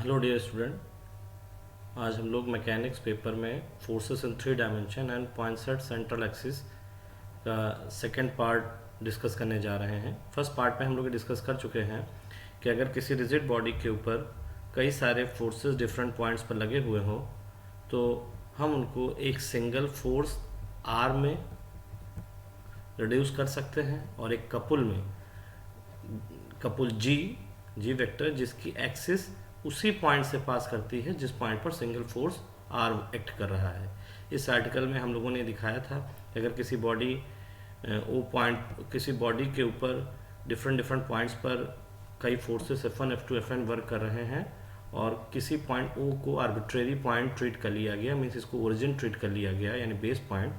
Hello dear student, आज हम लोग मैकेनिक्स पेपर में forces in 3 dimension and Poinsot central axis का सेकंड पार्ट डिस्कस करने जा रहे हैं। फर्स्ट पार्ट में हम लोग डिस्कस कर चुके हैं कि अगर किसी रिजिड बॉडी के ऊपर कई सारे फोर्सेस डिफरेंट पॉइंट्स पर लगे हुए हों तो हम उनको एक सिंगल फोर्स आर में रिड्यूस कर सकते हैं और एक कपुल जी वेक्टर जिसकी एक्सिस उसी पॉइंट से पास करती है जिस पॉइंट पर सिंगल फोर्स आर एक्ट कर रहा है। इस आर्टिकल में हम लोगों ने दिखाया था कि अगर किसी बॉडी के ऊपर डिफरेंट पॉइंट्स पर कई forces F1 F2 Fn work कर रहे हैं और किसी पॉइंट O को आर्बिट्रेरी पॉइंट ट्रीट कर लिया गया, मीन्स इसको ओरिजिन ट्रीट कर लिया गया यानी बेस पॉइंट,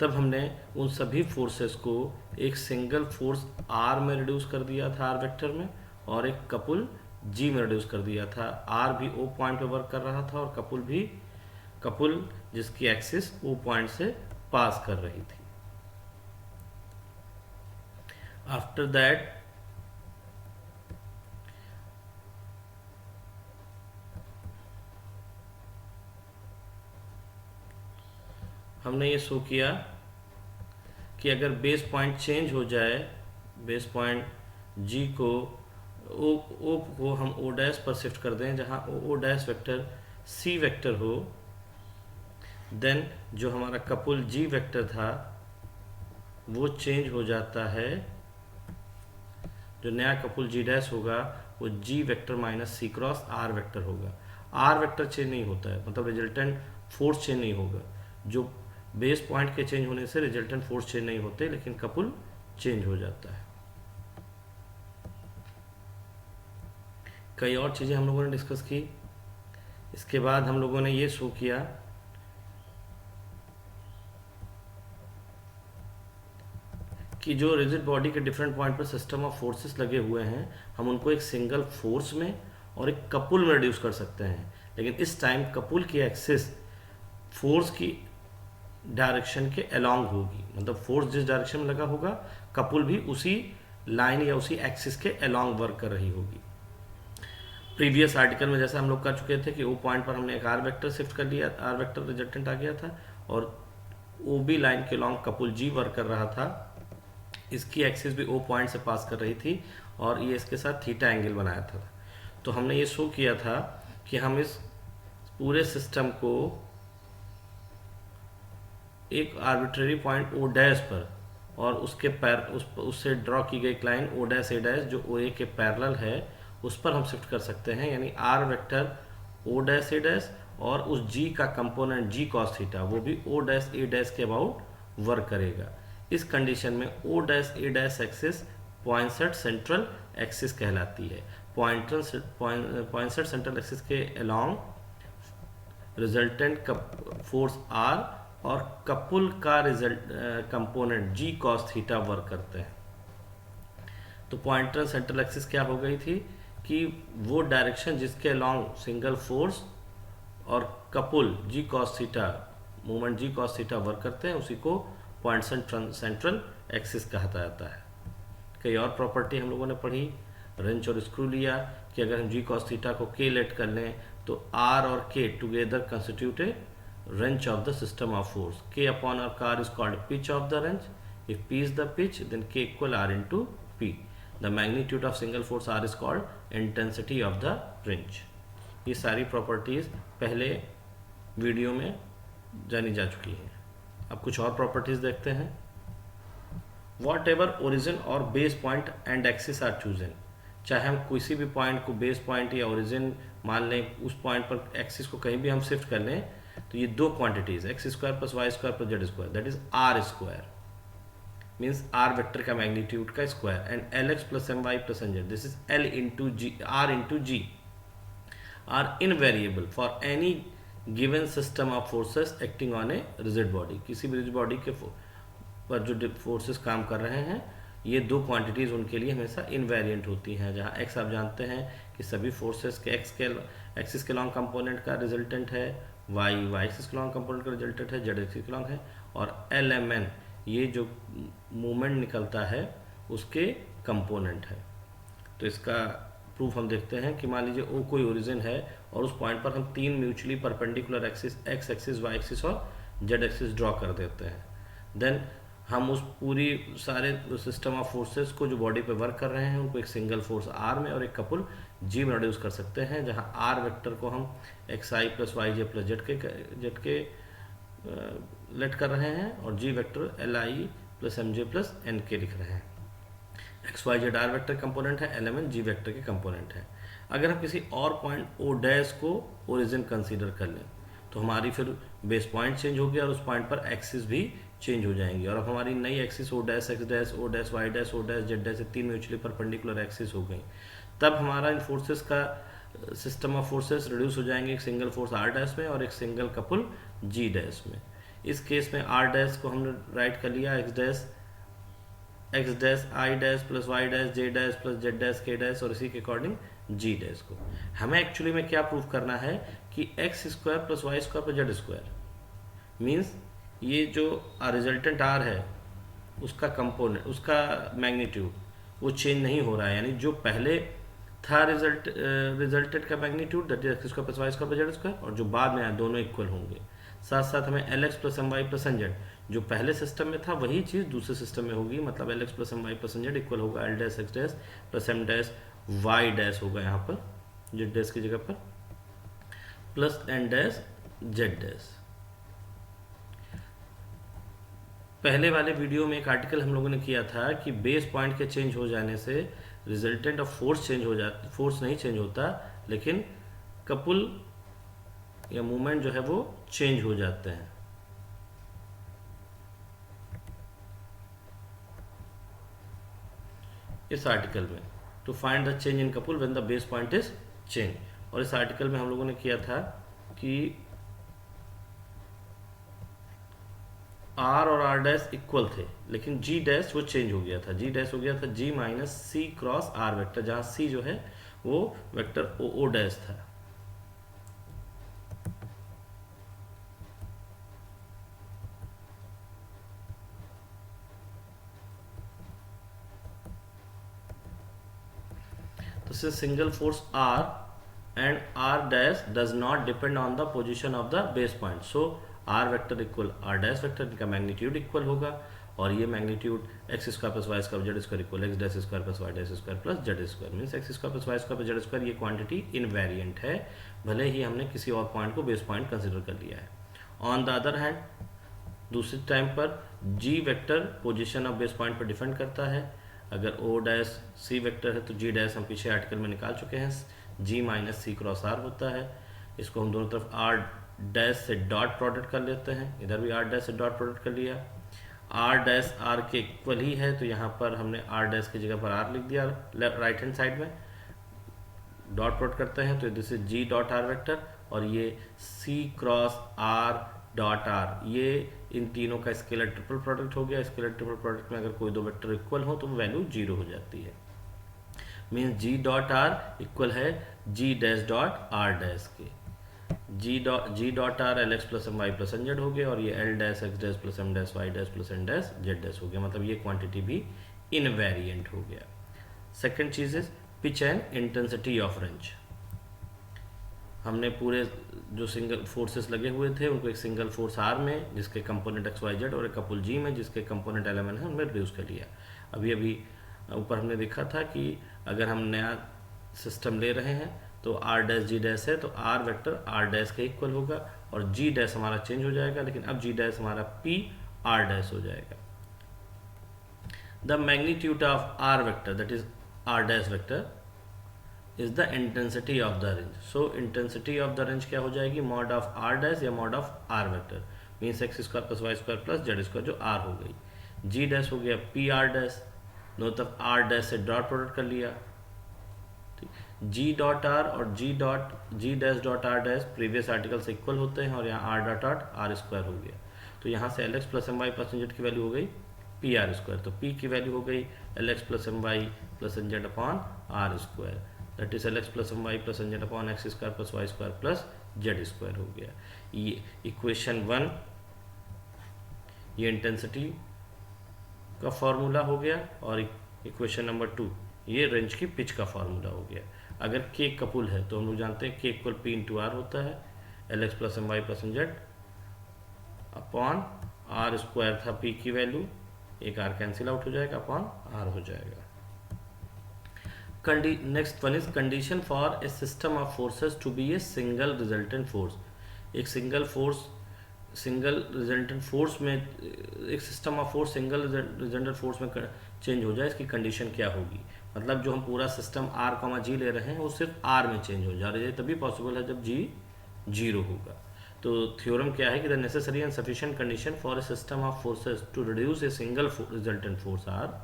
तब हमने उन सभी फोर्सेस को एक सिंगल फोर्स आर में रिड्यूस कर दिया था आर वेक्टर में और एक कपुल जी में रिड्यूस कर दिया था। आर भी ओ पॉइंट पे वर्क कर रहा था और कपुल जिसकी एक्सिस ओ पॉइंट से पास कर रही थी। आफ्टर दैट हमने ये शो किया कि अगर बेस पॉइंट चेंज हो जाए, बेस पॉइंट जी को ओ को हम ओ डैश पर शिफ्ट कर दें जहां O dash vector C vector हो, देन जो हमारा कपुल जी वेक्टर था वो चेंज हो जाता है। जो नया कपुल जी डैश होगा वो G vector minus C cross R vector होगा। आर वेक्टर चेंज नहीं होता है, मतलब रिजल्टेंट फोर्स चेंज नहीं होगा। जो बेस पॉइंट के चेंज होने से रिजल्टेंट फोर्स चेंज नहीं होते, लेकिन कपुल चेंज हो जाता है। कई और चीज़ें हम लोगों ने डिस्कस की। इसके बाद हम लोगों ने ये शो किया कि जो रिजिड बॉडी के डिफरेंट पॉइंट पर सिस्टम ऑफ फोर्सेस लगे हुए हैं, हम उनको एक सिंगल फोर्स में और एक कपुल में रिड्यूस कर सकते हैं। लेकिन इस टाइम कपुल की एक्सिस फोर्स की डायरेक्शन के अलोंग होगी, मतलब फोर्स जिस डायरेक्शन में लगा होगा कपुल भी उसी लाइन या उसी एक्सिस के अलोंग वर्क कर रही होगी। प्रीवियस आर्टिकल में जैसा हम लोग कर चुके थे कि ओ पॉइंट पर हमने एक आर वेक्टर शिफ्ट कर लिया, आर वेक्टर रिजल्टेंट आ गया था और ओ बी लाइन के लॉन्ग कपुल जी वर्क कर रहा था। इसकी एक्सिस भी ओ पॉइंट से पास कर रही थी और ये इसके साथ थीटा एंगल बनाया था। तो हमने ये शो किया था कि हम इस पूरे सिस्टम को एक आर्बिट्रेरी पॉइंट ओ डैश पर और उसके उससे ड्रॉ की गई line O dash A dash जो ओ ए के पैरेलल है उस पर हम शिफ्ट कर सकते हैं, यानी R vector O dash A dash और उस जी का कंपोनेंट जी कॉस थीटा वो भी ओ डैश ए डैश के अबाउट वर्क करेगा। इस कंडीशन में ओ dash A dash axis पॉइंटसेट central axis कहलाती है। पॉइंटसेट सेंट्रल एक्सिस के अलोंग रिजल्टेंट फोर्स आर और कपुल का कंपोनेंट जी कॉस थीटा वर्क करते हैं। तो पॉइंटर सेंट्रल एक्सिस क्या हो गई थी कि वो डायरेक्शन जिसके अलोंग सिंगल फोर्स और कपुल जी cos theta movement G cos theta work करते हैं उसी को पॉइंट सेंट्रल एक्सिस कहा जाता है। कई और प्रॉपर्टी हम लोगों ने पढ़ी, रेंच और स्क्रू लिया कि अगर हम जी कॉस थीटा को के लेट कर लें तो आर और के together constitute A wrench of the system of force. K upon r car is called pitch of the wrench. If P is the pitch, then K equal R into P. The magnitude of single force R is called intensity of the wrench. ये सारी properties पहले video में जानी जा चुकी हैं। अब कुछ और प्रॉपर्टीज देखते हैं। Whatever origin और base point and axis are chosen, चाहे हम किसी भी पॉइंट को बेस पॉइंट या ओरिजिन मान लें, उस पॉइंट पर एक्सिस को कहीं भी हम शिफ्ट कर लें तो ये दो quantities X square plus Y square plus Z square that is R square, means R vector का मैग्नीट्यूड का square, and L X plus M Y plus N Z this is L into G R into G R invariable for any given system of forces acting on a rigid body. किसी भी rigid body के पर जो forces काम कर रहे हैं ये दो क्वांटिटीज उनके लिए हमेशा इनवेरिएंट होती हैं। जहाँ एक्स आप जानते हैं कि सभी फोर्सेस के एक्सिस के लॉन्ग कंपोनेंट का रिजल्टेंट है, वाई एक्सिस के लॉन्ग कंपोनेंट का रिजल्टेंट है, जेड एक्सिस के लॉन्ग है, और एल एम एन ये जो मूवमेंट निकलता है उसके कंपोनेंट है। तो इसका प्रूफ हम देखते हैं कि मान लीजिए ओ कोई ओरिजिन है और उस पॉइंट पर हम 3 mutually perpendicular axis X axis Y axis और जेड एक्सिस ड्रॉ कर देते हैं। देन हम उस पूरी सारे सिस्टम ऑफ फोर्सेस को जो बॉडी पे वर्क कर रहे हैं उनको एक सिंगल फोर्स आर में और एक कपुल जी में रिड्यूस कर सकते हैं, जहां आर वेक्टर को हम X I plus Y J plus Z K let कर रहे हैं और G vector L I plus M J plus N K लिख रहे हैं। X Y Z R vector component है, L M N G vector के कंपोनेंट है। अगर हम किसी और पॉइंट ओ डैश को ओरिजिन कंसीडर कर लें तो हमारी फिर बेस पॉइंट चेंज हो गया और उस पॉइंट पर एक्सिस भी चेंज हो जाएंगी और अब हमारी नई axis O dash X dash O dash Y dash O dash Z dash 3 mutually perpendicular axis हो गई। तब हमारा इन फोर्सेस का सिस्टम ऑफ फोर्सेस रिड्यूस हो जाएंगे एक सिंगल फोर्स आर डैश में और एक सिंगल कपुल जी डैश में। इस केस में आर डैश को हमने राइट कर लिया X dash I dash plus Y dash J dash plus Z dash K dash और इसी के अकॉर्डिंग जी डैश को। हमें एक्चुअली में क्या प्रूव करना है कि X square plus Y square plus Z square means ये जो रिजल्टेंट आर है उसका कंपोनेंट उसका मैग्नीट्यूड वो चेंज नहीं हो रहा है, यानी जो पहले था रिजल्टेंट का magnitude that is X square plus Y square plus Z square और जो बाद में आया दोनों इक्वल होंगे। साथ साथ हमें L X plus M Y plus N Z जो पहले सिस्टम में था वही चीज़ दूसरे सिस्टम में होगी, मतलब L X plus M Y plus N Z equal होगा L dash X dash plus M dash Y dash होगा यहाँ पर जेड डैश की जगह पर plus N dash Z dash. पहले वाले वीडियो में एक आर्टिकल हम लोगों ने किया था कि बेस पॉइंट के चेंज हो जाने से रिजल्टेंट ऑफ फोर्स चेंज हो जाता, फोर्स नहीं चेंज होता लेकिन कपुल या मूवमेंट जो है वो चेंज हो जाते हैं। इस आर्टिकल में to find the change in couple when the base point is change, और इस आर्टिकल में हम लोगों ने किया था कि आर और आर डैश इक्वल थे लेकिन जी डैश वो चेंज हो गया था, जी डैश हो गया था G minus C cross R vector, जहां सी जो है वो वेक्टर ओ डैश था। तो since single force R and R dash does not depend on the position of the base point, so R vector equal R dash vector, इनका magnitude equal होगा और ये magnitude X square plus Y square Z square equal X dash square plus Y dash square plus Z square means X square plus Y square plus Z square. ये quantity invariant है भले ही हमने किसी और point को base point consider कर लिया है। ऑन द अदर हैंड दूसरे टाइम पर G vector position of base point पर डिपेंड करता है। अगर ओ डैश सी वेक्टर है तो जी डैश हम पीछे आर्टिकल में निकाल चुके हैं, जी माइनस सी क्रॉस आर होता है। इसको हम दोनों तरफ आर डैश से डॉट प्रोडक्ट कर लेते हैं, इधर भी आर डैश से डॉट प्रोडक्ट कर लिया। आर डैश आर के इक्वल ही है तो यहाँ पर हमने आर डैश की जगह पर आर लिख दिया राइट हैंड साइड में। डॉट प्रोडक्ट करते हैं तो this is G dot R vector और ये C cross R dot R, ये इन तीनों का स्केलर ट्रिपल प्रोडक्ट हो गया। स्केलर ट्रिपल प्रोडक्ट में अगर कोई दो वेक्टर इक्वल हो तो वैल्यू जीरो हो जाती है, means G dot R equal है G dash dot R dash के। G dot R L X plus M Y plus N Z हो गया और ये L dash X dash plus M dash Y dash plus N dash Z dash हो गया, मतलब ये क्वांटिटी भी इनवेरिएंट हो गया। सेकेंड चीज is pitch and intensity of range. हमने पूरे जो सिंगल फोर्सेस लगे हुए थे उनको एक सिंगल फोर्स आर में जिसके कंपोनेंट एक्स वाई जेड और एक कपुल जी में जिसके कंपोनेंट एल एम एन है उनमें रिड्यूस कर लिया। अभी ऊपर हमने देखा था कि अगर हम नया सिस्टम ले रहे हैं तो आर डैश जी डैश है तो आर वेक्टर आर डैश के इक्वल होगा और जी डैश हमारा चेंज हो जाएगा, लेकिन अब जी डैश हमारा पी आर डैश हो जाएगा। The magnitude of R vector that is R dash vector is the intensity of the range. So intensity of the range क्या हो जाएगी, मॉड ऑफ आर डैश या mod of R vector means X square plus Y square plus Z square जो R हो गई। जी dash हो गया P R dash, दोनों तरफ आर डैश से डॉट प्रोडक्ट कर लिया। जी डॉट आर और G dash dot R dash previous article से इक्वल होते हैं और यहाँ R dot dot R square हो गया, तो यहाँ से L X plus M Y plus N Z की वैल्यू हो गई पी आर स्क्वायर, तो पी की वैल्यू हो गई L X plus M Y plus N Z upon R square, that is L X plus M Y plus N Z upon X square plus Y square plus Z square हो गया। ये equation 1 ये intensity का formula हो गया और equation number 2 ये range की पिच का फॉर्मूला हो गया। अगर के कपुल है तो हम लोग जानते हैं के इक्वल पी इंटू आर होता है, L X plus M Y plus N Z upon R square था पी की वैल्यू, एक आर कैंसिल आउट हो जाएगा अपॉन आर हो जाएगा। Next one is condition for a system of forces to be a single resultant force. एक single resultant force में, एक system of force single resultant force में चेंज हो जाए, इसकी कंडीशन क्या होगी। मतलब जो हम पूरा सिस्टम आर कॉमा जी ले रहे हैं वो सिर्फ आर में चेंज हो जा रही है, तभी पॉसिबल है जब जी 0 होगा। तो थ्योरम क्या है कि the necessary and sufficient condition for a system of forces to reduce a single resultant force R.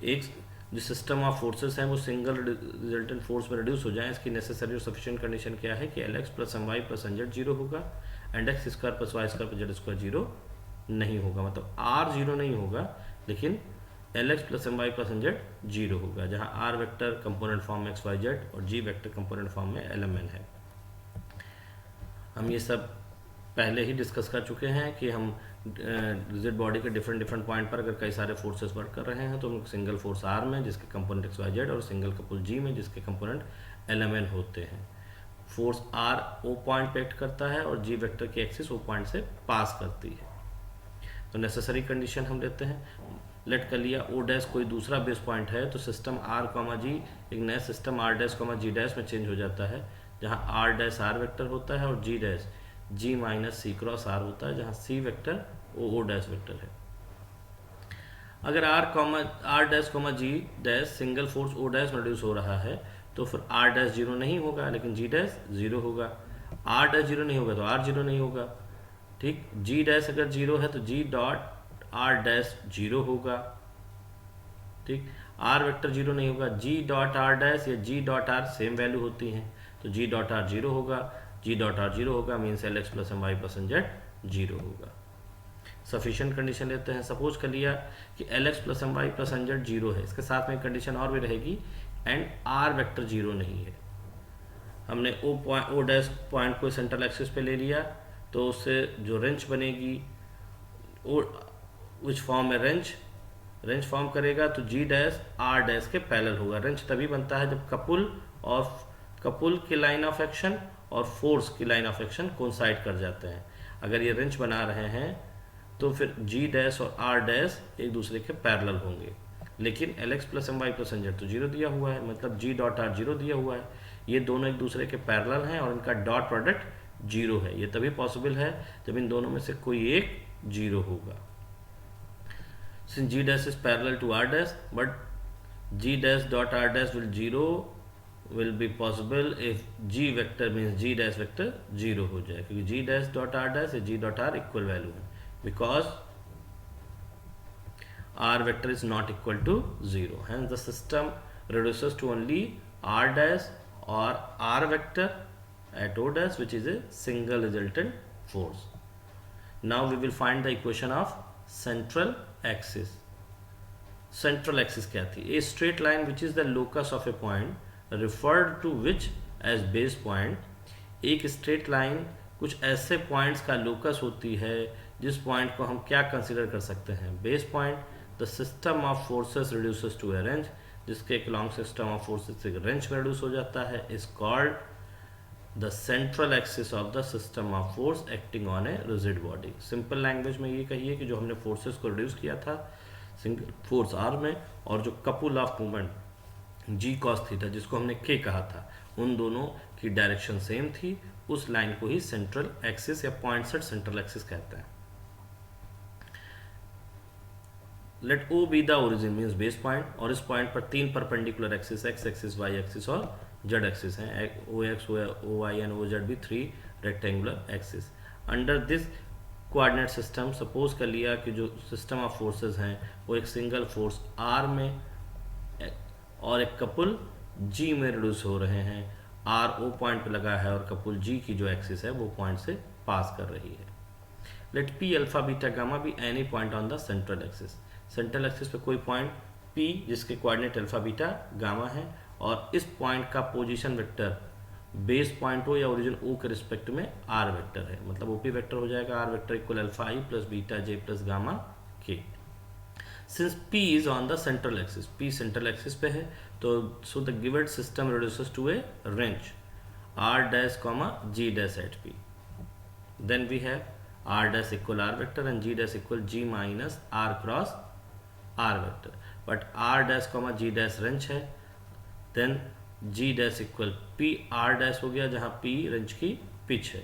एक जो सिस्टम ऑफ फोर्सेस हैं वो सिंगल रिजल्टेंट फोर्स में रिड्यूस हो जाए, इसकी नेसेसरी और सफिशिएंट कंडीशन क्या है कि L X plus M Y plus N Z 0 होगा and X square plus Y square plus Z square 0 नहीं होगा। मतलब आर 0 नहीं होगा लेकिन L X plus M Y plus N Z 0 होगा, जहाँ आर वेक्टर कंपोनेंट फॉर्म में एक्स वाई जेड और जी वेक्टर कंपोनेंट फॉर्म में एल एम एन है। हम ये सब पहले ही डिस्कस कर चुके हैं कि हम रिजिड बॉडी के डिफरेंट पॉइंट पर अगर कई सारे फोर्सेस वर्क कर रहे हैं तो हम सिंगल फोर्स आर में जिसके कंपोनेंट एक्स वाई जेड और सिंगल कपुल जी में जिसके कंपोनेंट एल एम एन होते हैं। फोर्स आर ओ पॉइंट पे एक्ट करता है और जी वेक्टर की एक्सिस ओ पॉइंट से पास करती है। तो नेसेसरी कंडीशन हम लेते हैं, लेट कर लिया ओ डैश कोई दूसरा बेस पॉइंट है तो सिस्टम आर कॉमा जी एक नया system R dash comma G dash में चेंज हो जाता है, जहाँ आर डैश आर वेक्टर होता है और G dash G minus C cross R होता है, जहाँ C vector O dash vector है। अगर R dash comma G dash single force O dash में रिड्यूस हो रहा है तो फिर आर डैश 0 नहीं होगा लेकिन जी डैश 0 होगा। आर डैश 0 नहीं होगा तो आर 0 नहीं होगा, ठीक। जी डैश अगर 0 है तो जी डॉट आर डैश 0 होगा, ठीक। आर वेक्टर 0 नहीं होगा, जी डॉट आर डैश या जी डॉट आर सेम वैल्यू होती हैं तो जी डॉट आर 0 होगा, जी डॉट आर 0 होगा means L X plus M Y plus N Z 0 होगा। सफिशिएंट कंडीशन लेते हैं, सपोज कर लिया कि L X plus M Y plus N Z 0 है, इसके साथ में कंडीशन और भी रहेगी एंड आर वेक्टर 0 नहीं है। हमने ओ डैश पॉइंट को सेंट्रल एक्सिस पे ले लिया तो उससे जो रेंच बनेगी विच फॉर्म में रेंच फॉर्म करेगा तो जी डैश आर डैश के पैरेलल होगा। रेंच तभी बनता है जब कपुल की लाइन ऑफ एक्शन और फोर्स की लाइन ऑफ एक्शन कोइंसाइड कर जाते हैं। अगर ये रेंच बना रहे हैं तो फिर जी डैश और आर डैश एक दूसरे के पैरेलल होंगे, लेकिन L X plus M Y plus N Z तो 0 दिया हुआ है, मतलब जी डॉट आर 0 दिया हुआ है। ये दोनों एक दूसरे के पैरेलल हैं और इनका डॉट प्रोडक्ट 0 है। ये तभी पॉसिबल है जब इन दोनों में से कोई एक 0 होगा। Since G dash is parallel to R dash but G dash dot R dash will be possible if g vector means g dash vector 0 हो जाए, क्योंकि g dash dot r dash या g dot r equal value है, because r vector is not equal to 0, hence the system reduces to only r dash or r vector at o dash which is a single resultant force. Now we will find the equation of central axis. Central axis क्या थी? A straight line which is the locus of a point referred to which as base point। एक straight line कुछ ऐसे points का locus होती है जिस point को हम क्या कंसिडर कर सकते हैं, base point. The system of forces reduces to a range, जिसके एक लॉन्ग सिस्टम ऑफ फोर्सेस से रेंज में रिड्यूस हो जाता है, is called the central axis of the system of force acting on a rigid body. Simple language में ये कहिए कि जो हमने फोर्सेस को रिड्यूस किया था सिंगल फोर्स आर में और जो couple of moment G cos theta जिसको हमने के कहा था, उन दोनों की डायरेक्शन सेम थी, उस लाइन को ही सेंट्रल एक्सिस या पॉइंट सेट सेंट्रल एक्सिस कहते हैं। Let O be the origin means base point, और इस पॉइंट पर 3 perpendicular axis X axis Y axis और जेड एक्सिस हैं, O X O Y and O Z भी 3 rectangular axis. Under this coordinate system suppose कर लिया कि जो सिस्टम ऑफ फोर्सेस हैं वो एक सिंगल फोर्स आर में और एक कपुल जी में रिड्यूस हो रहे हैं, आर ओ पॉइंट पे लगा है और कपुल जी की जो एक्सिस है वो पॉइंट से पास कर रही है। Let P alpha beta gamma be any point on the central axis. Central axis पे कोई पॉइंट पी जिसके कोऑर्डिनेट अल्फा बीटा गामा है और इस पॉइंट का पोजीशन वेक्टर बेस पॉइंट हो या ओरिजिन ओ के रिस्पेक्ट में आर वेक्टर है, मतलब ओपी वेक्टर हो जाएगा R vector equal alpha I plus beta J plus gamma K. Since P is on the central axis, P central axis पे है तो so the given system reduces to a wrench r dash comma g dash at p. Then we have r dash equal r vector and g dash equal g minus r cross r vector. But r dash comma g dash range है, then g dash equal p r dash हो गया जहाँ p range की pitch है,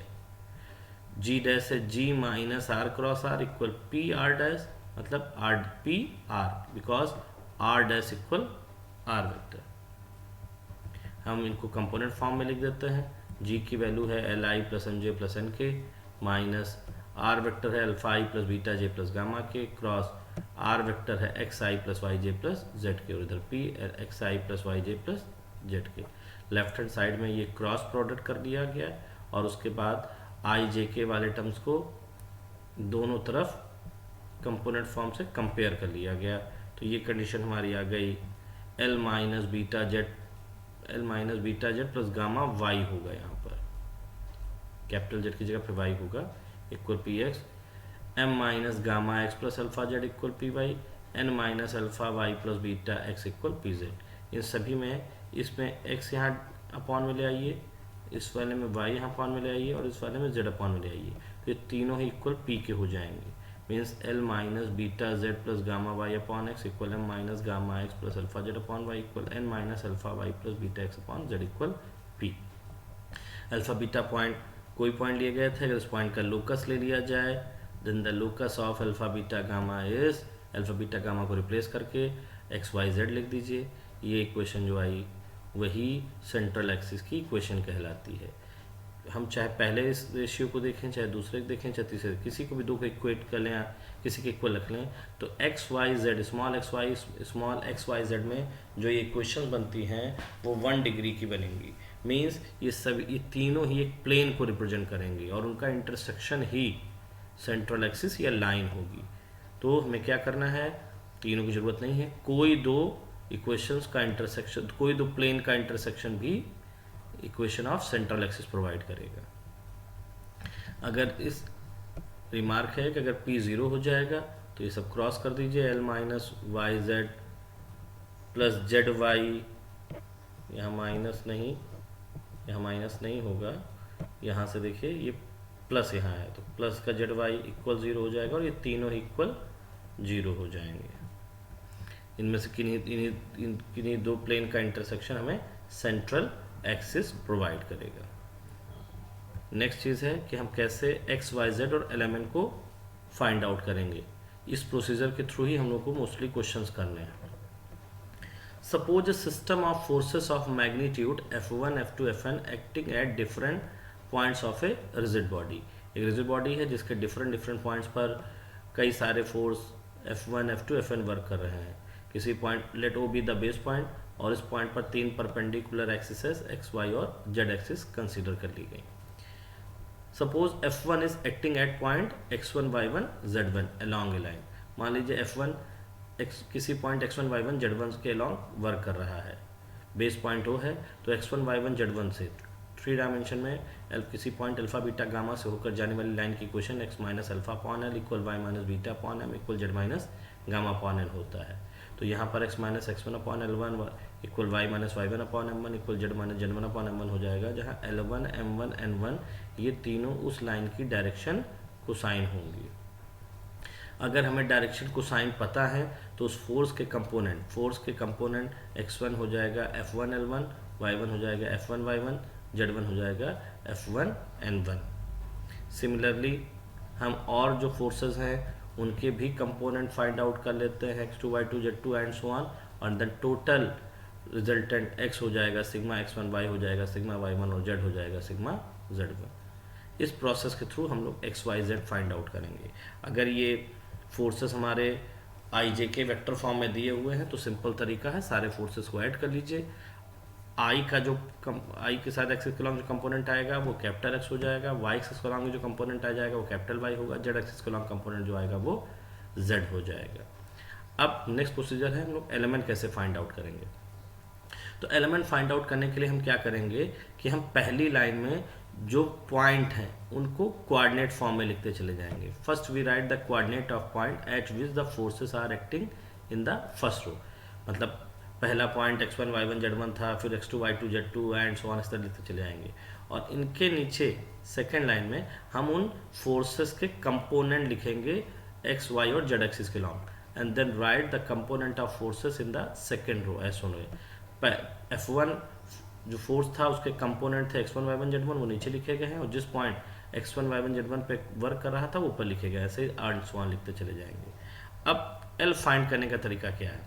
g dash है g minus r cross r equal p r dash, मतलब r p r because r dash equal r vector. हम इनको कंपोनेंट फॉर्म में लिख देते हैं. g की वैल्यू है L I plus M J plus N K minus r vector है alpha I plus beta J plus gamma K cross r vector है X I plus Y J plus Z K और इधर p X I plus Y J plus Z K. Left hand side में ये cross product कर दिया गया और उसके बाद आई जे के वाले टर्म्स को दोनों तरफ कंपोनेंट फॉर्म से कंपेयर कर लिया गया. तो ये कंडीशन हमारी आ गई L minus beta Z plus gamma Y होगा, यहाँ पर कैपिटल जेड की जगह पे वाई होगा equal p x m minus gamma x plus alpha z equal p y n minus alpha Y plus beta x equal p z. इन सभी में इसमें एक्स यहाँ अपॉन में ले आइए, इस वाले में वाई यहाँ अपॉन में ले आइए और इस वाले में जेड अपॉन में ले आइए. तो ये तीनों ही इक्वल पी के हो जाएंगे. Means L minus beta Z plus gamma Y upon X equal M minus gamma x plus alpha Z upon Y equal N minus alpha Y plus beta X upon Z equal P. Alpha beta point कोई point लिए गए थे, अगर इस point का locus ले लिया जाए then the locus of alpha beta gamma is, alpha beta gamma को रिप्लेस करके एक्स वाई जेड लिख दीजिए. ये इक्वेशन जो आई वही सेंट्रल एक्सिस की इक्वेशन कहलाती है. हम चाहे पहले इस रेशियो को देखें, चाहे दूसरे को देखें, चाहे तीसरे, किसी को भी दो को इक्वेट कर लें, किसी के इक्वल रख लें, तो X Y Z small X Y Z में जो ये इक्वेशन बनती हैं वो 1 डिग्री की बनेंगी. मींस ये तीनों ही एक प्लेन को रिप्रेजेंट करेंगे और उनका इंटरसेक्शन ही सेंट्रल एक्सिस या लाइन होगी. तो हमें क्या करना है, तीनों की जरूरत नहीं है, कोई दो इक्वेशंस का इंटरसेक्शन, कोई दो प्लेन का इंटरसेक्शन भी equation of central axis provide करेगा. अगर इस रिमार्क है कि अगर p 0 हो जाएगा तो ये सब क्रॉस कर दीजिए, l minus Y Z plus Z Y, यहाँ माइनस नहीं होगा, यहाँ से देखिए ये प्लस यहाँ है तो प्लस का जेड वाई इक्वल 0 हो जाएगा और ये तीनों इक्वल 0 हो जाएंगे. इनमें से किन्हीं दो प्लेन का इंटरसेक्शन हमें सेंट्रल एक्सिस प्रोवाइड करेगा. नेक्स्ट चीज़ है कि हम कैसे एक्स वाई जेड और एलिमेंट को फाइंड आउट करेंगे. इस प्रोसीजर के थ्रू ही हम लोग को मोस्टली क्वेश्चंस करने हैं. Suppose a system of forces of magnitude F1, F2, Fn acting at different points of A rigid body. एक रिजिड बॉडी है जिसके डिफरेंट पॉइंट्स पर कई सारे force F1, F2, Fn work कर रहे हैं. किसी point, let O be the base point, और इस पॉइंट पर 3 परपेंडिकुलर एक्सिसेस एक्स वाई और जेड एक्सिस कंसीडर कर ली गई. Suppose F1 is acting at point x1, y1, z1 along a line. मान लीजिए F1 किसी पॉइंट x1, y1, z1 के अलॉन्ग वर्क कर रहा है. बेस पॉइंट O है तो x1, y1, z1 से 3 डायमेंशन में किसी पॉइंट अल्फा बीटा गामा से होकर जाने वाली लाइन की equation x minus alpha upon L equal Y minus beta upon M equal Z minus gamma upon L होता है. तो यहाँ पर x minus x1 upon L1 equal y minus y1 upon M1 equal z minus z1 upon M1 हो जाएगा, जहाँ L1, M1, N1 ये तीनों उस लाइन की डायरेक्शन कोसाइन होंगी. अगर हमें डायरेक्शन कोसाइन पता है तो उस फोर्स के कंपोनेंट x1 हो जाएगा F1 L1, y1 हो जाएगा F1 y1, z1 हो जाएगा F1 N1. सिमिलरली हम और जो फोर्सेस हैं उनके भी कंपोनेंट फाइंड आउट कर लेते हैं, x2, y2, z2 and so on, और देन टोटल रिजल्टेंट x हो जाएगा सिग्मा x1 y हो जाएगा सिग्मा y1 और z हो जाएगा सिग्मा z1. इस प्रोसेस के थ्रू हम लोग x y z find out करेंगे. अगर ये फोर्सेस हमारे आई जे के वेक्टर फॉर्म में दिए हुए हैं तो सिंपल तरीका है, सारे फोर्सेस को ऐड कर लीजिए. आई के साथ एक्सिस के अलॉन्ग जो कंपोनेंट आएगा वो कैपिटल एक्स हो जाएगा, वाई एक्सिस के अलॉन्ग जो कंपोनेंट आ जाएगा वो कैपिटल वाई होगा, जेड एक्सिस के अलॉन्ग कंपोनेंट जो आएगा वो जेड हो जाएगा. अब नेक्स्ट प्रोसीजर है हम लोग एलिमेंट कैसे फाइंड आउट करेंगे. तो एलिमेंट फाइंड आउट करने के लिए हम क्या करेंगे कि हम पहली लाइन में जो पॉइंट हैं उनको कोऑर्डिनेट फॉर्म में लिखते चले जाएंगे. First we write the coordinate of point at which the forces are acting in the first row. मतलब पहला पॉइंट x1 y1 z1 था, फिर x2 y2 z2 and so on, इस तरह से चले जाएंगे। और इनके नीचे सेकेंड लाइन में हम उन फोर्सेस के कंपोनेंट लिखेंगे x y और z एक्सिस के long, and then write the component of forces in the second row as way. F1 जो फोर्स था उसके कंपोनेंट थे x1 y1 z1, वो नीचे लिखे गए हैं, और जिस पॉइंट x1 y1 z1 पे वर्क कर रहा था वो ऊपर लिखे गए, ऐसे ही एंड सो ऑन लिखते चले जाएंगे। अब L फाइंड करने का तरीका क्या है,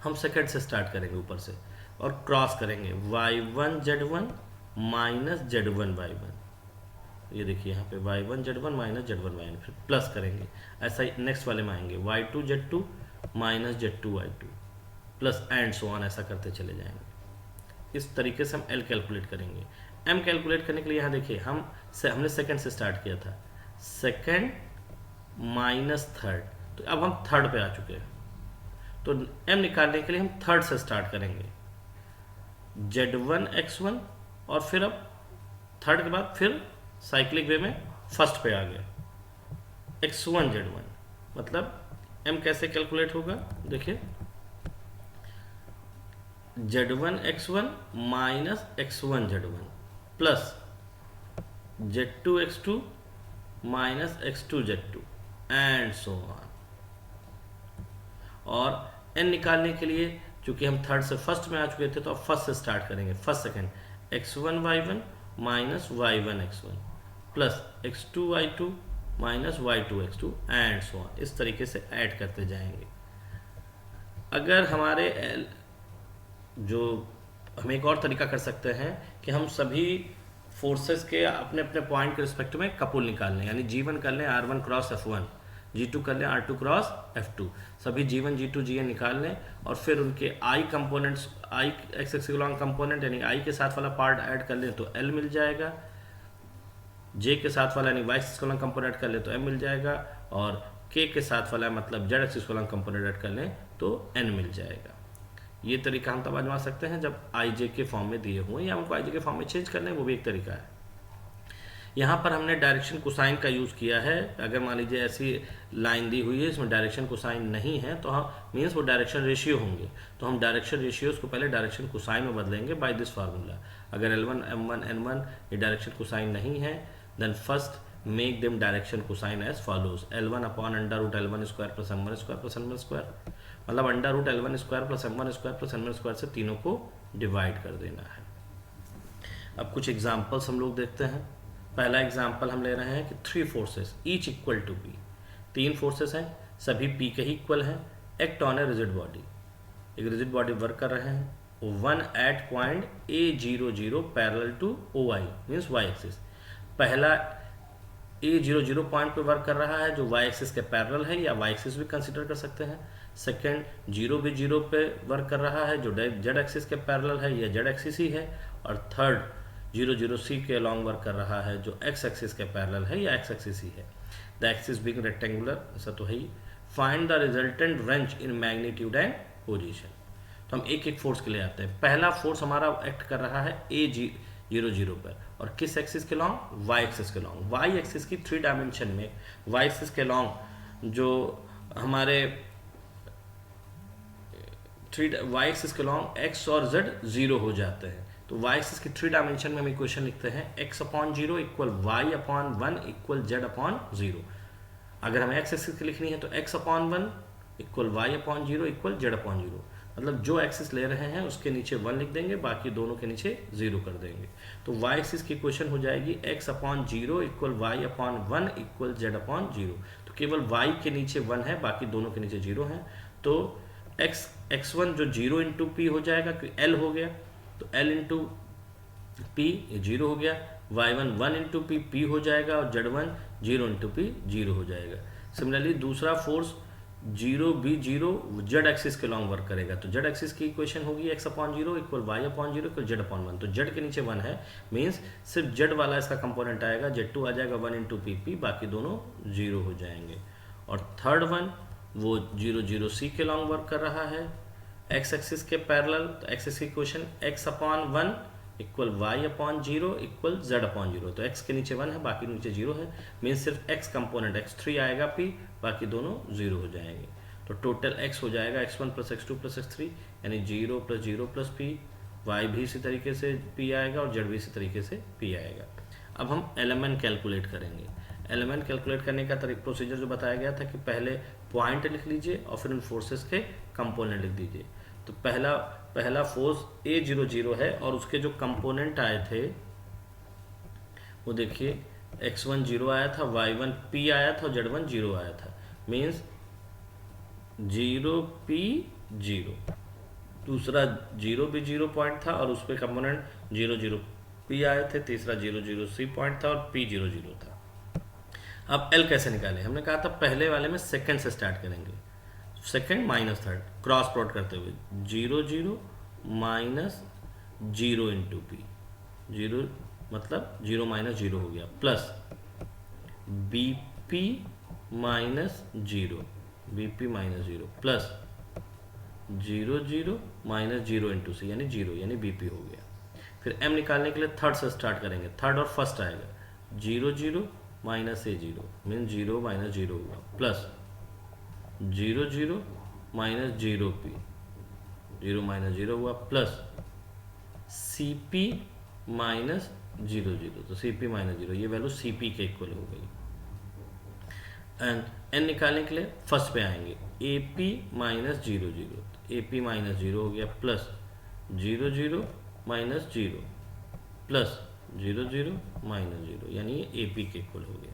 हम सेकंड से स्टार्ट करेंगे ऊपर से और क्रॉस करेंगे y1 z1 minus z1 y1, ये देखिए यहाँ पे y1 z1 minus z1 y1, फिर प्लस करेंगे, ऐसा ही नेक्स्ट वाले में आएंगे y2 z2 minus z2 y2 plus and so on, ऐसा करते चले जाएंगे। इस तरीके से हम L कैलकुलेट करेंगे। M कैलकुलेट करने के लिए यहाँ देखिए हमने सेकंड से स्टार्ट किया था, सेकंड माइनस थर्ड, तो अब हम थर्ड पे आ चुके हैं, तो M निकालने के लिए हम थर्ड से स्टार्ट करेंगे, z1 x1, और फिर अब थर्ड के बाद फिर साइक्लिक वे में फर्स्ट पे आ गया x1 z1, मतलब M कैसे कैलकुलेट होगा, देखिए z1 x1 minus x1 z1 plus z2 x2 minus x2 z2 and so on. और n निकालने के लिए चूंकि हम थर्ड से फर्स्ट में आ चुके थे, तो अब फर्स्ट से स्टार्ट करेंगे, first second x1 y1 minus y1 x1 plus x2 y2 minus y2 x2 and so on, इस तरीके से ऐड करते जाएंगे। अगर हमारे जो हम एक और तरीका कर सकते हैं कि हम सभी फोर्सेस के अपने अपने पॉइंट के रिस्पेक्ट में कपुल निकाल लें, यानी G1 कर लें R1 क्रॉस F1, G2 कर लें R2 क्रॉस F2, सभी G1 G2 Gn निकाल लें, और फिर उनके I components, I x axis के लॉन्ग कंपोनेंट यानी I के साथ वाला पार्ट ऐड कर लें तो L मिल जाएगा, J के साथ वाला यानी Y एक्सिस के लॉन्ग कंपोनेंट कर लें तो M मिल जाएगा, और K के साथ वाला मतलब Z एक्सिस के लॉन्ग कंपोनेंट ऐड कर लें तो N मिल जाएगा। ये तरीका हम तब आजमा सकते हैं जब IJ के फॉर्म में दिए हुए, या हमको IJ के फॉर्म में चेंज कर लें, वो भी एक तरीका है। यहाँ पर हमने डायरेक्शन कोसाइन का यूज़ किया है। अगर मान लीजिए ऐसी लाइन दी हुई है इसमें डायरेक्शन कोसाइन नहीं है, तो हम मीन्स वो डायरेक्शन रेशियो होंगे, तो हम डायरेक्शन रेशियोज को पहले डायरेक्शन कोसाइन में बदलेंगे बाय दिस फार्मूला। अगर L1 M1 N1 ये डायरेक्शन कोसाइन नहीं है, then first make them direction cosine as follows, L1 upon under root L1 square plus M1 square plus N1 square, मतलब under root L1 square plus M1 square plus N1 square से तीनों को divide कर देना है। अब कुछ examples हम लोग देखते हैं। पहला एग्जाम्पल हम ले रहे हैं कि 3 forces each equal to P, 3 forces हैं, सभी P के ही इक्वल हैं, act on a rigid body, एक रिजिड बॉडी वर्क कर रहे हैं, one at point A00 parallel to OI means Y axis. पहला A00 पॉइंट पे वर्क कर रहा है जो Y एक्सिस के पैरेलल है, या Y एक्सिस भी कंसिडर कर सकते हैं। सेकेंड 0 भी 0 पे वर्क कर रहा है जो Z एक्सिस के पैरेलल है, या Z एक्सिस ही है। और थर्ड 00C के अलॉन्ग वर्क कर रहा है जो X एक्सिस के पैरेलल है, या X एक्सिस ही है। द एक्सिस बीइंग रेक्टेंगुलर, ऐसा तो है ही। Find the resultant range in magnitude and position. तो हम एक एक फोर्स के लिए आते हैं। पहला फोर्स हमारा एक्ट कर रहा है A00 पर, और किस एक्सिस के लॉन्ग, Y एक्सिस के लॉन्ग। Y एक्सिस की 3 डायमेंशन में Y एक्सिस के लॉन्ग जो हमारे Y एक्सिस के लॉन्ग X और Z 0 हो जाते हैं। तो Y एक्सिस की 3 डायमेंशन में हम इक्वेशन लिखते हैं x/0 equal y/1 equal z/0। अगर हमें X एक्सिस की लिखनी है तो x/1 equal y/0 equal z/0, मतलब जो एक्सिस ले रहे हैं उसके नीचे 1 लिख देंगे, बाकी दोनों के नीचे 0 कर देंगे। तो Y एक्सिस की इक्वेशन हो जाएगी x/0 equal y/1 equal z/0। तो केवल Y के नीचे 1 है, बाकी दोनों के नीचे 0 है। तो x1 जो 0 इंटू P हो जाएगा क्योंकि L हो गया, तो L इंटू P ये 0 हो गया। y1 1 इंटू P P हो जाएगा, और z1 0 इंटू P 0 हो जाएगा। सिमिलरली दूसरा फोर्स 0 Z एक्सिस के लॉन्ग वर्क करेगा, तो Z एक्सिस की इक्वेशन होगी x/0 equal y/0 equal z/1। तो Z के नीचे 1 है, मीन्स सिर्फ Z वाला इसका कंपोनेंट आएगा, Z2 आ जाएगा 1 इंटू P, बाकी दोनों 0 हो जाएंगे। और थर्ड वन वो 0 C के लॉन्ग वर्क कर रहा है X एक्सिस के पैरेलल, तो X एक्सिस की equation x/1 equal y/0 equal z/0। तो x के नीचे 1 है, बाकी नीचे 0 है, मीन्स सिर्फ x कंपोनेंट x3 आएगा P, बाकी दोनों 0 हो जाएंगे। तो टोटल x हो जाएगा x1 plus x2 plus x3 यानी 0 प्लस 0 प्लस p, y भी इसी तरीके से p आएगा और z भी इसी तरीके से p आएगा। अब हम एलिमेंट कैलकुलेट करेंगे। एलिमेंट कैलकुलेट करने का प्रोसीजर जो बताया गया था कि पहले पॉइंट लिख लीजिए और फिर उन फोर्सेस के कंपोनेंट लिख दीजिए। तो पहला फोर्स A00 है और उसके जो कंपोनेंट आए थे वो देखिए x1 0 आया था, y1 p आया था और z1 0 आया था, मीन्स 0 p 0। दूसरा 0 भी 0 पॉइंट था और उस पर कंपोनेंट 0 0 p आए थे। तीसरा 0 0 c पॉइंट था और p 0 0 था। अब L कैसे निकालें? हमने कहा था पहले वाले में सेकंड से स्टार्ट करेंगे, second minus third cross product करते हुए 0 0 माइनस 0 इंटू पी, 0 मतलब 0 माइनस 0 हो गया, plus b p minus 0, b p minus 0 plus 0 0 minus 0 into c यानी 0 यानी बी पी हो गया। फिर m निकालने के लिए थर्ड से स्टार्ट करेंगे, थर्ड और फर्स्ट आएगा 0 0 माइनस A0 मीन 0 माइनस 0 हुआ, प्लस 0 0 माइनस 0 p, 0 माइनस 0 हुआ, प्लस CP माइनस 0 0, तो CP माइनस 0 ये वैल्यू CP के इक्वल हो गई। एंड n निकालने के लिए फर्स्ट पे आएंगे AP माइनस 0 0, AP माइनस 0 हो गया, प्लस 0 0 माइनस 0 प्लस 0 0 माइनस 0 यानी ये AP के इक्वल हो गया।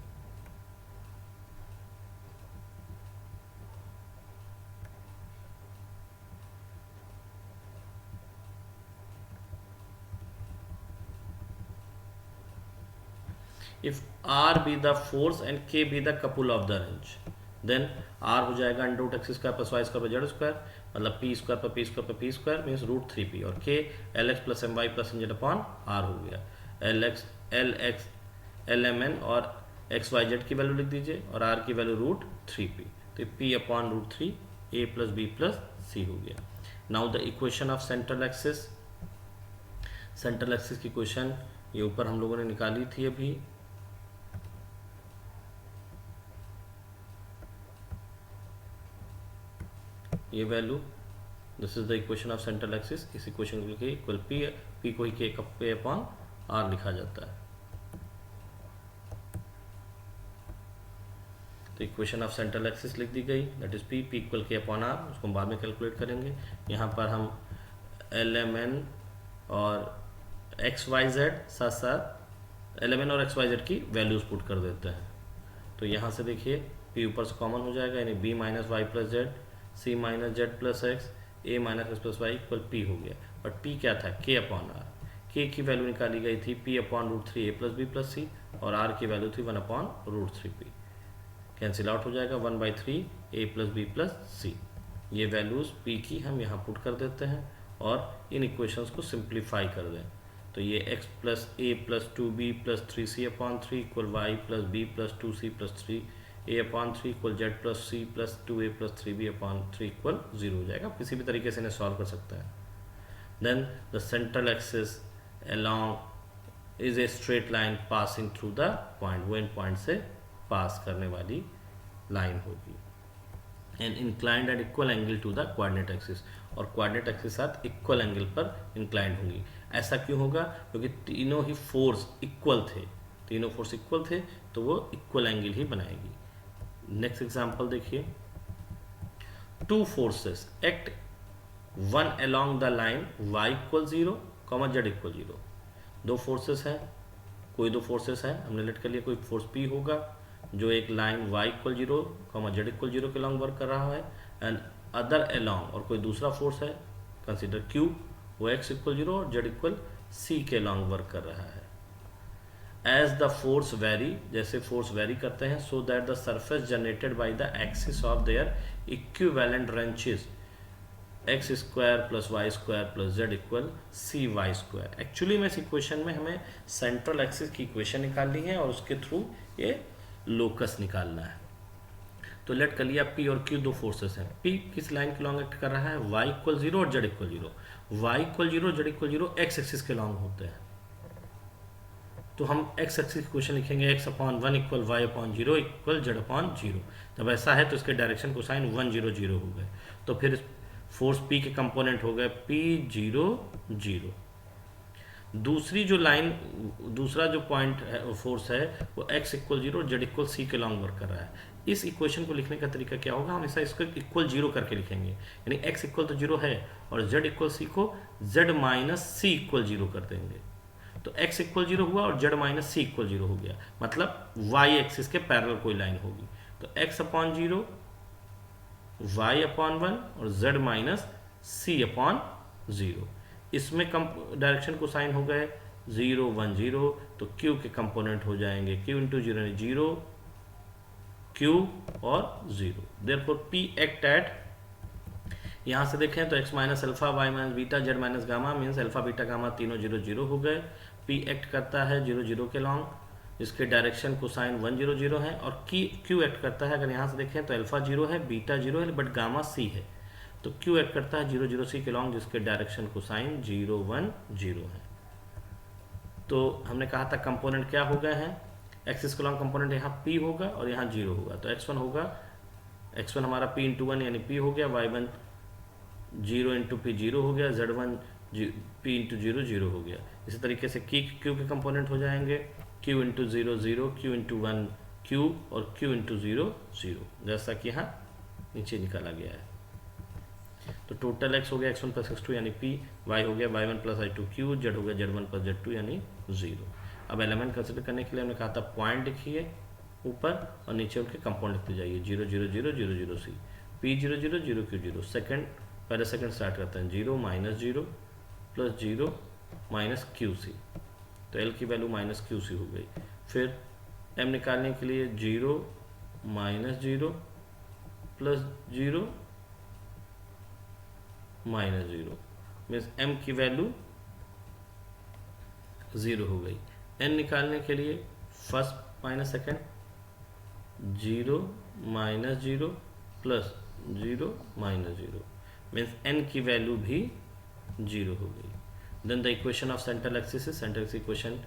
If R be the force and K be the couple of the range, then R हो जाएगा under root X square plus Y square by Z square, मतलब P square पर P square पर P square means root 3p, और K L X plus M Y plus M Z upon R हो गया। L M N और X Y Z की value लिख दीजिए और आर की वैल्यू रूट 3p, तो p upon root 3 a plus b plus c हो गया। Now the equation of central axis, central axis की इक्वेशन ये ऊपर हम लोगों ने निकाली थी अभी। ये value, this is the equation of central axis. इस इक्वेशन को लिखिए इक्वल पी को ही के अपॉन आर लिखा जाता है। तो इक्वेशन ऑफ सेंट्रल एक्सिस लिख दी गई, दैट इज पी इक्वल के अपॉन आर, उसको हम बाद में कैलकुलेट करेंगे। यहाँ पर हम एल एम एन और एक्स वाई जेड साथ साथ एल एम एन और एक्स वाई जेड की वैल्यूज पुट कर देते हैं। तो यहाँ से देखिए पी ऊपर से कॉमन हो जाएगा यानी b minus y plus z, c minus z plus x, a minus x plus y equal p हो गया। बट पी क्या था? के अपॉन आर। के की वैल्यू निकाली गई थी पी अपॉन रूट 3 ए प्लस बी प्लस सी, और आर की वैल्यू थी 1 upon root 3p। Cancel out हो जाएगा 1/3 ए प्लस बी प्लस सी। ये वैल्यूज पी की हम यहाँ पुट कर देते हैं और इन इक्वेशंस को सिंप्लीफाई कर दें। तो ये x plus a plus 2b plus 3c upon 3 equal y plus b plus 2c plus 3 a upon 3 equal z plus c plus 2a plus 3b upon 3 equal 0 हो जाएगा। किसी भी तरीके से इन्हें सॉल्व कर सकते हैं। Then the central axis along is a straight line passing through the point, वो इन पॉइंट से पास करने वाली लाइन होगी। And inclined at equal angle to the coordinate axis, और कोऑर्डिनेट एक्सिस साथ इक्वल एंगल पर इंक्लाइंड होंगी। ऐसा क्यों होगा? क्योंकि तीनों ही फोर्स इक्वल थे, तीनों फोर्स इक्वल थे तो वो इक्वल एंगल ही बनाएगी। नेक्स्ट एग्जांपल देखिए, two forces act one along the line y equal 0 comma z equal 0। दो फोर्सेस हैं, कोई दो फोर्सेस हैं, हमने लेट कर लिया कोई फोर्स P होगा जो एक line y equal 0 comma z equal 0 के अलॉन्ग वर्क कर रहा है, एंड अदर अलॉन्ग, और कोई दूसरा फोर्स है कंसिडर Q, वो x इक्वल 0 और z इक्वल C के अलॉन्ग वर्क कर रहा है। एज द फोर्स वेरी, जैसे फोर्स वेरी करते हैं, so that the surface generated by the axis of their equivalent wrenches X square plus Y square plus Z equal C Y square. Actually में इस equation में हमें central axis की equation निकालनी है और उसके थ्रू ये लोकस निकालना है। तो लेट कर लिया पी और क्यू दो फोर्सेस हैं। पी किस लाइन के लॉन्ग एक्ट कर रहा है? वाई इक्वल 0 और Z equal 0। Y equal 0 Z equal 0 X axis के लॉन्ग होते हैं, तो हम एक्स एक्सिस इक्वेशन लिखेंगे X upon 1 equal Y upon 0 equal Z upon 0। जब ऐसा है तो इसके डायरेक्शन कोसाइन 1 0 0 हो गए। तो फिर फोर्स पी के कंपोनेंट हो गए पी 0 0। दूसरी जो लाइन, दूसरा जो पॉइंट है फोर्स है वो x इक्वल 0 और z इक्वल सी के लॉन्ग वर्क कर रहा है। इस इक्वेशन को लिखने का तरीका क्या होगा, हमेशा इसको इक्वल 0 करके लिखेंगे, यानी x इक्वल तो 0 है और z इक्वल सी को z माइनस सी इक्वल 0 कर देंगे। तो x इक्वल 0 हुआ और z माइनस सी इक्वल 0 हो गया, मतलब y एक्सिस के पैरेलल कोई लाइन होगी। तो x अपॉन 0, y अपॉन 1 और z माइनस सी अपॉन 0। इसमें डायरेक्शन को साइन हो गए 0 1 0, तो q के कंपोनेंट हो जाएंगे q इंटू 0 0, q और 0। देयरफॉर p एक्ट एट, यहाँ से देखें तो x minus alpha, y minus beta, z minus gamma means alpha beta gamma तीनों 0 0 हो गए। p एक्ट करता है 0 0 के लॉन्ग, इसके डायरेक्शन को साइन 1 0 0 है, और q एक्ट करता है, अगर यहाँ से देखें तो अल्फा 0 है, बीटा 0 है, बट गामा c है। तो Q एक्ट करता है 0 0 सी के लॉन्ग, जिसके डायरेक्शन कोसाइन 0 1 0 है। तो हमने कहा था कंपोनेंट क्या हो गए हैं, एक्सिस के लॉन्ग कंपोनेंट यहाँ P होगा और यहाँ 0 होगा। तो x1 होगा, x1 हमारा P इंटू 1 यानी P हो गया, y1 0 इंटू P 0 हो गया, z1 P इंटू 0 0 हो गया। इसी तरीके से Q के कंपोनेंट हो जाएंगे Q into 0 0, Q into 1 Q और Q इंटू 0 0, जैसा कि यहाँ नीचे निकाला गया है। तो टोटल x हो गया x1 प्लस x2 यानी p, y हो गया y1 plus y2 q, z हो गया z1 प्लस z2 यानी 0। अब एलिमेंट कंसिडर करने के लिए हमने कहा था पॉइंट लिखिए ऊपर और नीचे उनके कंपाउंड लिखते जाइए 0 0 0 0 0 सी, p 0 0 0 q 0। सेकंड, पहले सेकंड स्टार्ट करते हैं 0 minus 0 plus 0 minus Q C, तो l की वैल्यू माइनस क्यू सी हो गई। फिर m निकालने के लिए 0 minus 0 plus 0 minus 0 means m की वैल्यू 0 हो गई। n निकालने के लिए first minus second 0 minus 0 plus 0 minus 0 means n की वैल्यू भी 0 हो गई। Then the equation of central axis, central axis equation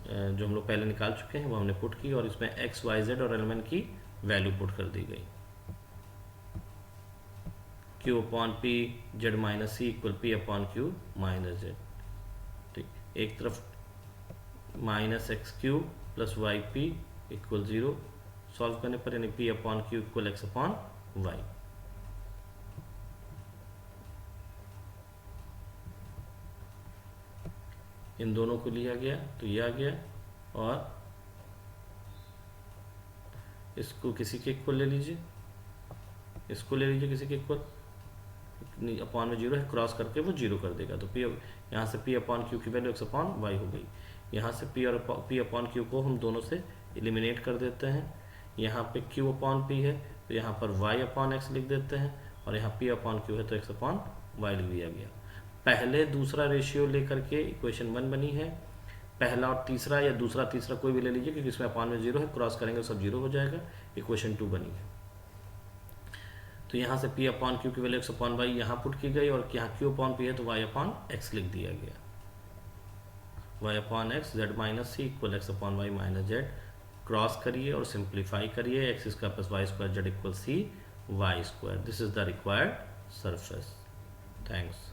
जो हम लोग पहले निकाल चुके हैं वो हमने पुट की, और इसमें x y z और एलिमेंट की वैल्यू पुट कर दी गई। q upon p z minus c equal p upon q minus z. ठीक, एक तरफ minus x q plus y p equal 0 solve करने पर, यानी p upon q equal x upon y. इन दोनों को लिया गया तो ये आ गया, और इसको किसी के इक्वल ले लीजिए, इसको ले लीजिए किसी के इक्वल, अपॉन में 0 है, क्रॉस करके वो 0 कर देगा। तो p यहाँ से p अपॉन क्यू की वैल्यू x अपॉन वाई हो गई। यहाँ से p और p अपॉन क्यू को हम दोनों से एलिमिनेट कर देते हैं। यहाँ पे q अपॉन p है तो यहाँ पर y अपॉन x लिख देते हैं, और यहाँ p अपॉन क्यू है तो x अपॉन y लिख दिया गया। पहले दूसरा रेशियो लेकर के इक्वेशन 1 बनी है, पहला और तीसरा या दूसरा तीसरा कोई भी ले लीजिए, क्योंकि इसमें अपॉन में 0 है, क्रॉस करेंगे सब 0 हो जाएगा। इक्वेशन 2 बनी है। तो यहाँ से p अपॉन क्यू की वैल्यू x अपॉन वाई यहाँ पुट की गई, और यहाँ q अपॉन p है तो y अपॉन x लिख दिया गया। y upon x z minus c equal x upon y minus z. Cross करिए और सिंप्लीफाई करिए, x square plus Y square z equal C Y square. This is the required surface. Thanks.